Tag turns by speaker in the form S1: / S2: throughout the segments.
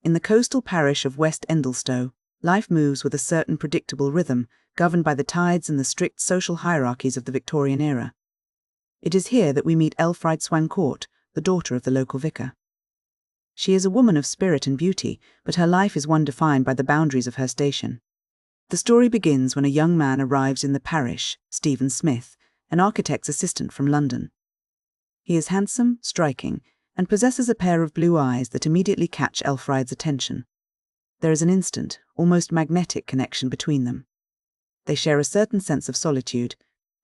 S1: In the coastal parish of West Endelstow, life moves with a certain predictable rhythm, governed by the tides and the strict social hierarchies of the Victorian era. It is here that we meet Elfride Swancourt, the daughter of the local vicar. She is a woman of spirit and beauty, but her life is one defined by the boundaries of her station. The story begins when a young man arrives in the parish, Stephen Smith, an architect's assistant from London. He is handsome, striking, and possesses a pair of blue eyes that immediately catch Elfride's attention. There is an instant, almost magnetic connection between them. They share a certain sense of solitude,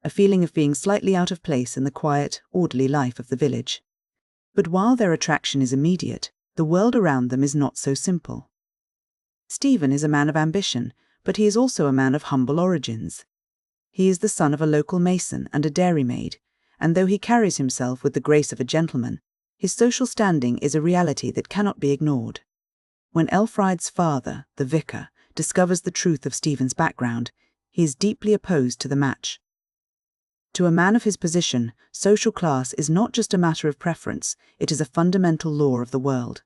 S1: a feeling of being slightly out of place in the quiet, orderly life of the village. But while their attraction is immediate, the world around them is not so simple. Stephen is a man of ambition, but he is also a man of humble origins. He is the son of a local mason and a dairymaid, and though he carries himself with the grace of a gentleman, his social standing is a reality that cannot be ignored. When Elfride's father, the vicar, discovers the truth of Stephen's background, he is deeply opposed to the match. To a man of his position, social class is not just a matter of preference, it is a fundamental law of the world.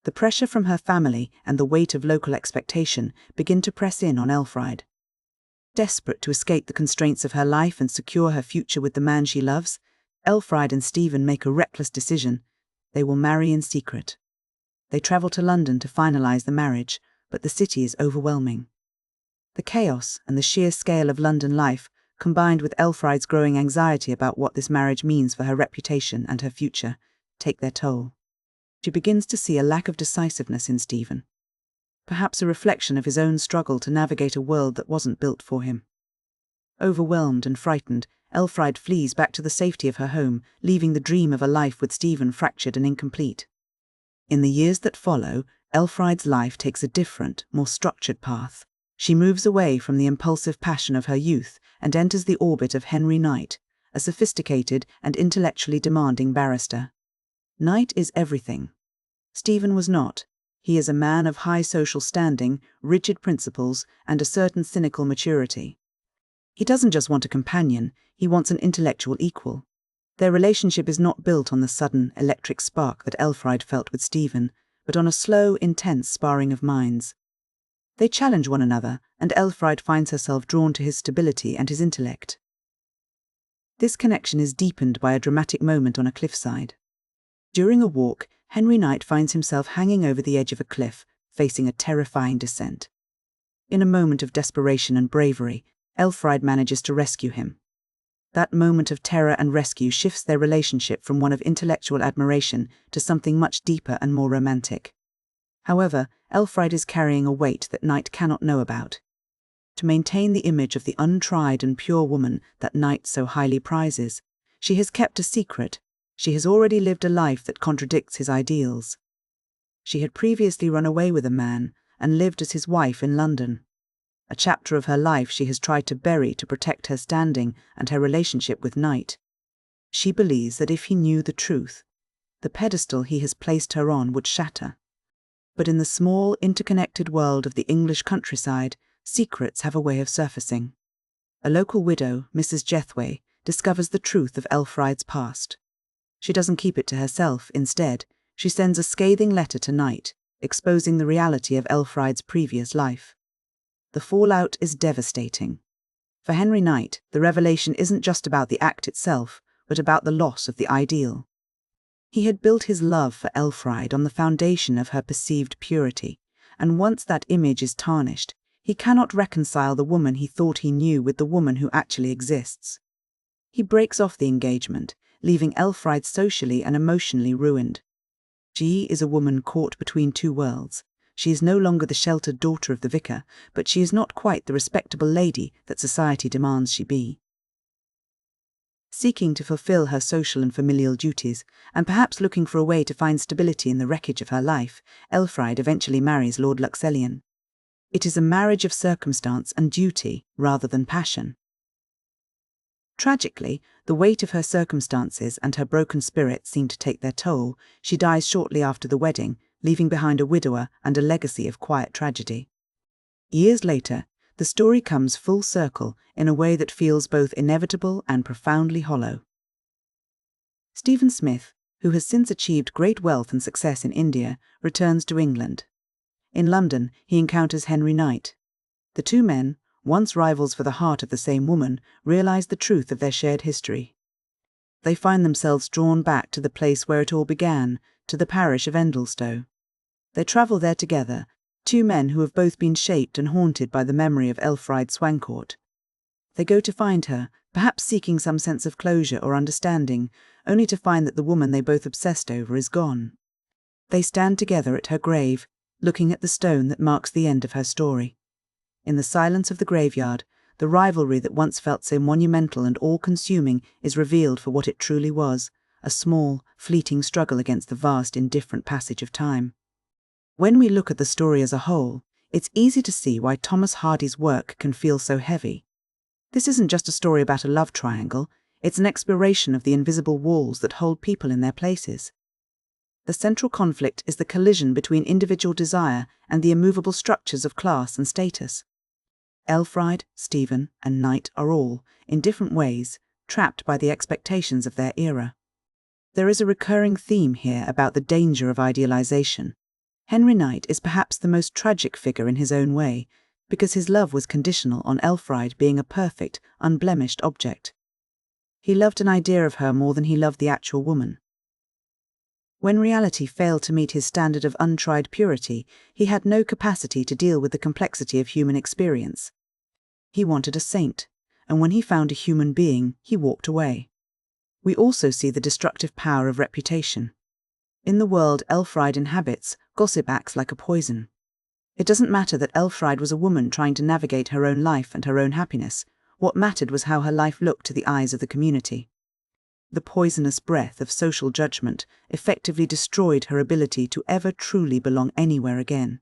S1: The pressure from her family and the weight of local expectation begin to press in on Elfride. Desperate to escape the constraints of her life and secure her future with the man she loves, Elfride and Stephen make a reckless decision. They will marry in secret. They travel to London to finalize the marriage, but the city is overwhelming. The chaos and the sheer scale of London life, combined with Elfride's growing anxiety about what this marriage means for her reputation and her future, take their toll. She begins to see a lack of decisiveness in Stephen, perhaps a reflection of his own struggle to navigate a world that wasn't built for him. Overwhelmed and frightened, Elfride flees back to the safety of her home, leaving the dream of a life with Stephen fractured and incomplete. In the years that follow, Elfride's life takes a different, more structured path. She moves away from the impulsive passion of her youth and enters the orbit of Henry Knight, a sophisticated and intellectually demanding barrister. Knight is everything. Stephen was not. He is a man of high social standing, rigid principles, and a certain cynical maturity. He doesn't just want a companion, he wants an intellectual equal. Their relationship is not built on the sudden, electric spark that Elfride felt with Stephen, but on a slow, intense sparring of minds. They challenge one another, and Elfride finds herself drawn to his stability and his intellect. This connection is deepened by a dramatic moment on a cliffside. During a walk, Henry Knight finds himself hanging over the edge of a cliff, facing a terrifying descent. In a moment of desperation and bravery, Elfride manages to rescue him. That moment of terror and rescue shifts their relationship from one of intellectual admiration to something much deeper and more romantic. However, Elfride is carrying a weight that Knight cannot know about. To maintain the image of the untried and pure woman that Knight so highly prizes, she has kept a secret. She has already lived a life that contradicts his ideals. She had previously run away with a man and lived as his wife in London. A chapter of her life she has tried to bury to protect her standing and her relationship with Knight. She believes that if he knew the truth, the pedestal he has placed her on would shatter. But in the small, interconnected world of the English countryside, secrets have a way of surfacing. A local widow, Mrs. Jethway, discovers the truth of Elfride's past. She doesn't keep it to herself. Instead, she sends a scathing letter to Knight, exposing the reality of Elfride's previous life. The fallout is devastating. For Henry Knight, the revelation isn't just about the act itself, but about the loss of the ideal. He had built his love for Elfride on the foundation of her perceived purity, and once that image is tarnished, he cannot reconcile the woman he thought he knew with the woman who actually exists. He breaks off the engagement, leaving Elfride socially and emotionally ruined. She is a woman caught between two worlds. She is no longer the sheltered daughter of the vicar, but she is not quite the respectable lady that society demands she be. Seeking to fulfill her social and familial duties, and perhaps looking for a way to find stability in the wreckage of her life, Elfride eventually marries Lord Luxellian. It is a marriage of circumstance and duty rather than passion. Tragically, the weight of her circumstances and her broken spirit seem to take their toll. She dies shortly after the wedding, leaving behind a widower and a legacy of quiet tragedy. Years later, the story comes full circle in a way that feels both inevitable and profoundly hollow. Stephen Smith, who has since achieved great wealth and success in India, returns to England. In London, he encounters Henry Knight. The two men, once rivals for the heart of the same woman, realize the truth of their shared history. They find themselves drawn back to the place where it all began, to the parish of Endelstow. They travel there together, two men who have both been shaped and haunted by the memory of Elfride Swancourt. They go to find her, perhaps seeking some sense of closure or understanding, only to find that the woman they both obsessed over is gone. They stand together at her grave, looking at the stone that marks the end of her story. In the silence of the graveyard, the rivalry that once felt so monumental and all-consuming is revealed for what it truly was, a small, fleeting struggle against the vast, indifferent passage of time. When we look at the story as a whole, it's easy to see why Thomas Hardy's work can feel so heavy. This isn't just a story about a love triangle, it's an exploration of the invisible walls that hold people in their places. The central conflict is the collision between individual desire and the immovable structures of class and status. Elfride, Stephen, and Knight are all, in different ways, trapped by the expectations of their era. There is a recurring theme here about the danger of idealization. Henry Knight is perhaps the most tragic figure in his own way, because his love was conditional on Elfride being a perfect, unblemished object. He loved an idea of her more than he loved the actual woman. When reality failed to meet his standard of untried purity, he had no capacity to deal with the complexity of human experience. He wanted a saint, and when he found a human being, he walked away. We also see the destructive power of reputation. In the world Elfride inhabits, gossip acts like a poison. It doesn't matter that Elfride was a woman trying to navigate her own life and her own happiness. What mattered was how her life looked to the eyes of the community. The poisonous breath of social judgment effectively destroyed her ability to ever truly belong anywhere again.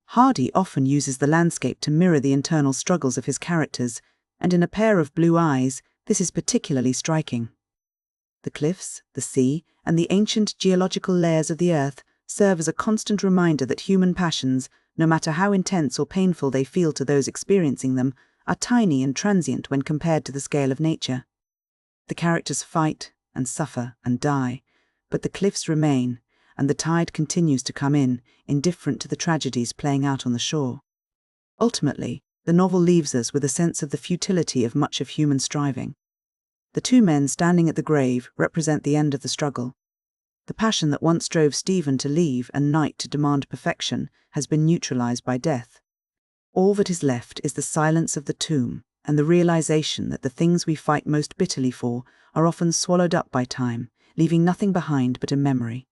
S1: Hardy often uses the landscape to mirror the internal struggles of his characters, and in A Pair of Blue Eyes, this is particularly striking. The cliffs, the sea, and the ancient geological layers of the earth serve as a constant reminder that human passions, no matter how intense or painful they feel to those experiencing them, are tiny and transient when compared to the scale of nature. The characters fight and suffer and die, but the cliffs remain, and the tide continues to come in, indifferent to the tragedies playing out on the shore. Ultimately, the novel leaves us with a sense of the futility of much of human striving. The two men standing at the grave represent the end of the struggle. The passion that once drove Stephen to leave and Knight to demand perfection has been neutralized by death. All that is left is the silence of the tomb and the realization that the things we fight most bitterly for are often swallowed up by time, leaving nothing behind but a memory.